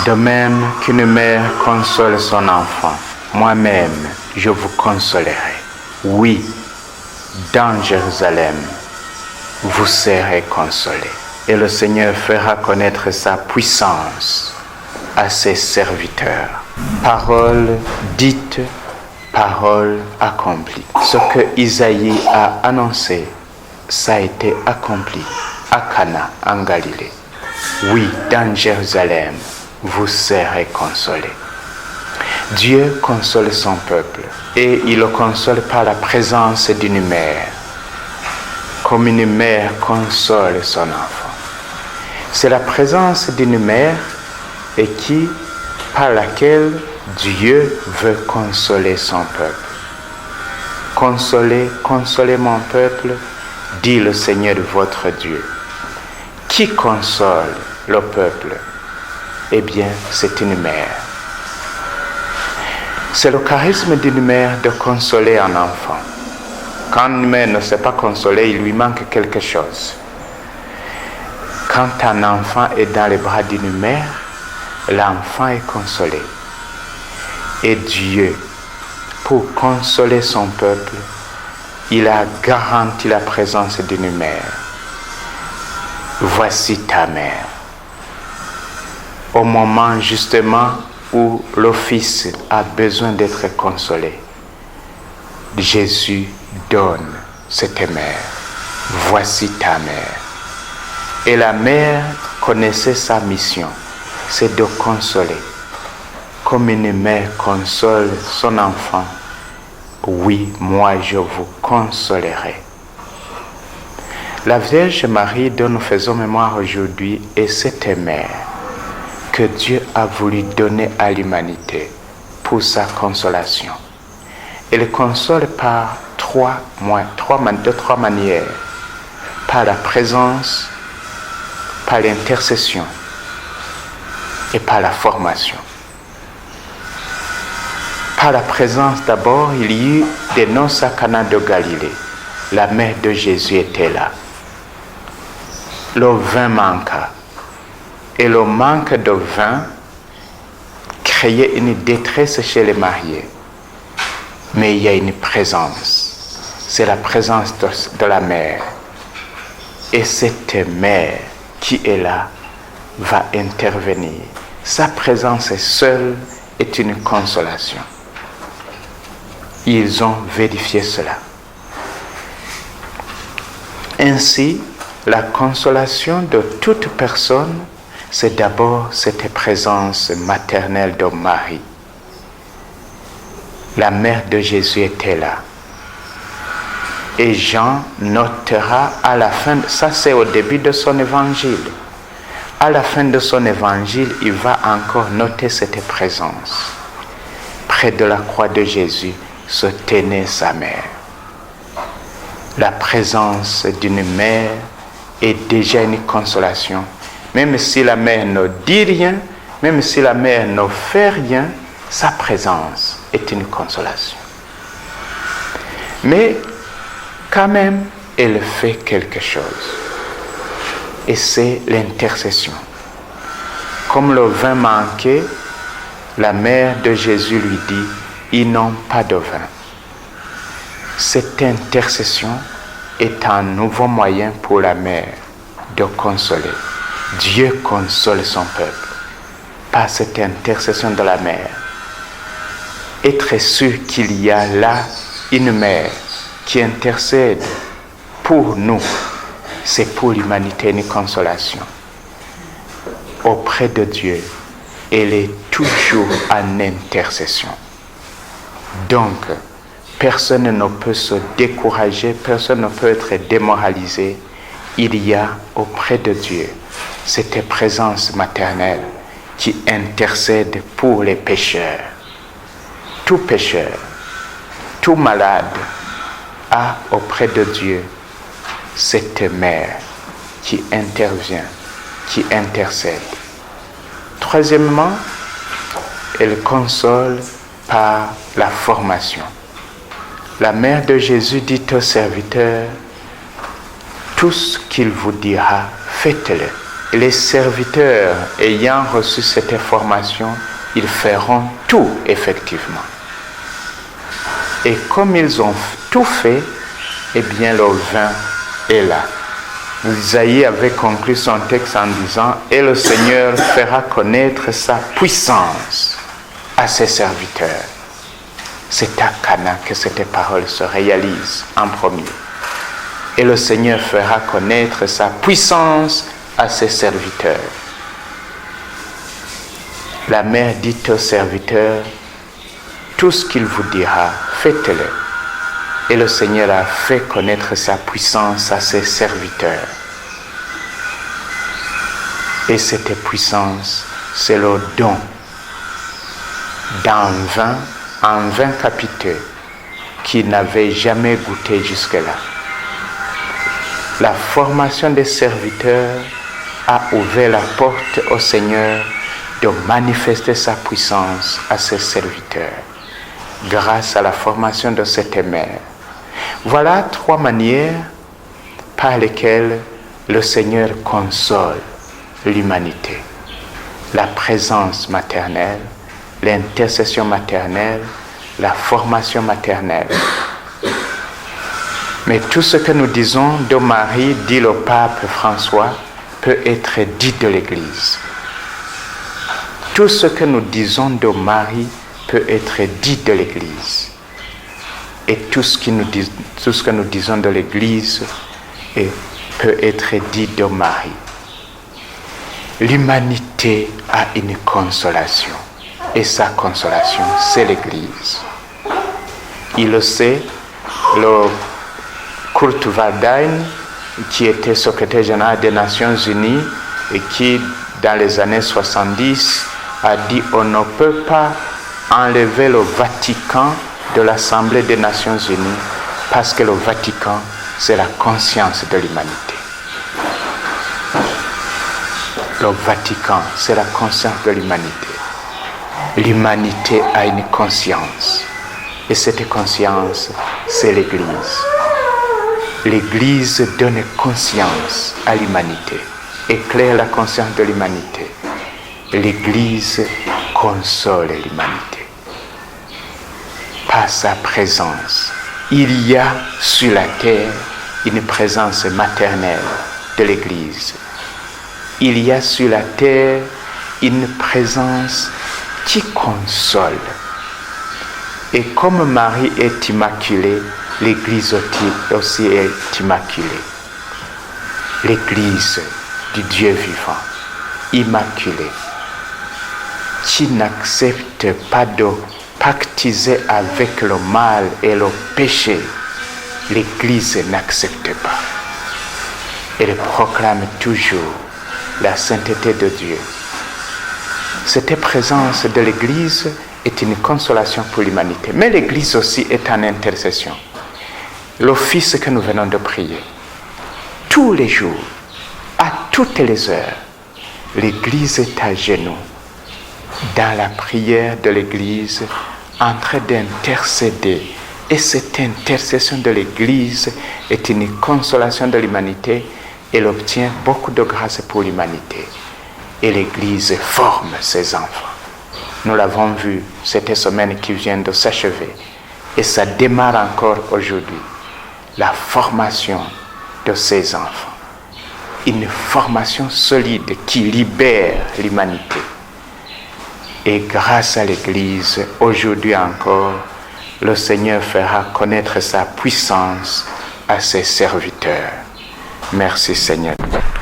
De même qu'une mère console son enfant, moi-même, je vous consolerai. Oui, dans Jérusalem, vous serez consolés. Et le Seigneur fera connaître sa puissance à ses serviteurs. Parole dite, parole accomplie. Ce que Isaïe a annoncé, ça a été accompli à Cana, en Galilée. Oui, dans Jérusalem, vous serez consolés. Dieu console son peuple et il le console par la présence d'une mère, comme une mère console son enfant. C'est la présence d'une mère et par laquelle Dieu veut consoler son peuple. Consolez, consolez mon peuple, dit le Seigneur votre Dieu. Qui console le peuple? Eh bien, c'est une mère. C'est le charisme d'une mère de consoler un enfant. Quand une mère ne sait pas consoler, il lui manque quelque chose. Quand un enfant est dans les bras d'une mère, l'enfant est consolé. Et Dieu, pour consoler son peuple, il a garanti la présence d'une mère. Voici ta mère. Au moment justement où le Fils a besoin d'être consolé, Jésus donne cette mère. Voici ta mère. Et la mère connaissait sa mission, c'est de consoler. Comme une mère console son enfant, oui, moi je vous consolerai. La Vierge Marie dont nous faisons mémoire aujourd'hui est cette mère que Dieu a voulu donner à l'humanité pour sa consolation. Elle console par de trois manières. Par la présence, par l'intercession et par la formation. Par la présence d'abord, il y eut des noces à Cana de Galilée. La mère de Jésus était là. Le vin manqua. Et le manque de vin créait une détresse chez les mariés. Mais il y a une présence. C'est la présence de la mère. Et cette mère qui est là va intervenir. Sa présence seule est une consolation. Ils ont vérifié cela. Ainsi, la consolation de toute personne, c'est d'abord cette présence maternelle de Marie. La mère de Jésus était là. Et Jean notera à la fin, ça c'est au début de son évangile. À la fin de son évangile, il va encore noter cette présence. Près de la croix de Jésus se tenait sa mère. La présence d'une mère est déjà une consolation. Même si la mère ne dit rien, même si la mère ne fait rien, sa présence est une consolation. Mais quand même, elle fait quelque chose. Et c'est l'intercession. Comme le vin manquait, la mère de Jésus lui dit, ils n'ont pas de vin. Cette intercession est un nouveau moyen pour la mère de consoler. Dieu console son peuple par cette intercession de la mère. Être sûr qu'il y a là une mère qui intercède pour nous, c'est pour l'humanité une consolation. Auprès de Dieu, elle est toujours en intercession. Donc, personne ne peut se décourager, personne ne peut être démoralisé. Il y a auprès de Dieu cette présence maternelle qui intercède pour les pécheurs. Tout pécheur, tout malade a auprès de Dieu cette mère qui intervient, qui intercède. Troisièmement, elle console par la formation. La mère de Jésus dit aux serviteurs, tout ce qu'il vous dira, faites-le. les serviteurs ayant reçu cette formation, ils feront tout effectivement. Et comme ils ont tout fait, eh bien le vin est là. Isaïe avait conclu son texte en disant « Et le Seigneur fera connaître sa puissance à ses serviteurs. » C'est à Cana que cette parole se réalise en premier. Et le Seigneur fera connaître sa puissance à ses serviteurs. La mère dit aux serviteurs, tout ce qu'il vous dira, faites-le. Et le Seigneur a fait connaître sa puissance à ses serviteurs. Et cette puissance, c'est le don d'un vin, un vin capiteux qui n'avait jamais goûté jusque-là. La formation des serviteurs a ouvert la porte au Seigneur de manifester sa puissance à ses serviteurs grâce à la formation de cette mère. Voilà 3 manières par lesquelles le Seigneur console l'humanité. La présence maternelle, l'intercession maternelle, la formation maternelle. Mais tout ce que nous disons de Marie, dit le pape François, peut être dit de l'Église. Tout ce que nous disons de Marie peut être dit de l'Église. Et tout ce que nous disons de l'Église peut être dit de Marie. L'humanité a une consolation. Et sa consolation, c'est l'Église. Il le sait, le Kurt Waldheim, qui était secrétaire général des Nations Unies et qui, dans les années 70, a dit « On ne peut pas enlever le Vatican de l'Assemblée des Nations Unies parce que le Vatican, c'est la conscience de l'humanité. » Le Vatican, c'est la conscience de l'humanité. L'humanité a une conscience. Et cette conscience, c'est l'Église. L'Église donne conscience à l'humanité, éclaire la conscience de l'humanité. L'Église console l'humanité. Par sa présence, il y a sur la terre une présence maternelle de l'Église. Il y a sur la terre une présence qui console. Et comme Marie est immaculée, l'Église aussi est immaculée. L'Église du Dieu vivant, immaculée, qui n'accepte pas de pactiser avec le mal et le péché. L'Église n'accepte pas. Elle proclame toujours la sainteté de Dieu. Cette présence de l'Église est une consolation pour l'humanité. Mais l'Église aussi est en intercession. L'office que nous venons de prier, tous les jours, à toutes les heures, l'Église est à genoux dans la prière de l'Église, en train d'intercéder. Et cette intercession de l'Église est une consolation de l'humanité. Elle obtient beaucoup de grâce pour l'humanité. Et l'Église forme ses enfants. Nous l'avons vu cette semaine qui vient de s'achever. Et ça démarre encore aujourd'hui. La formation de ses enfants. Une formation solide qui libère l'humanité. Et grâce à l'Église, aujourd'hui encore, le Seigneur fera connaître sa puissance à ses serviteurs. Merci Seigneur.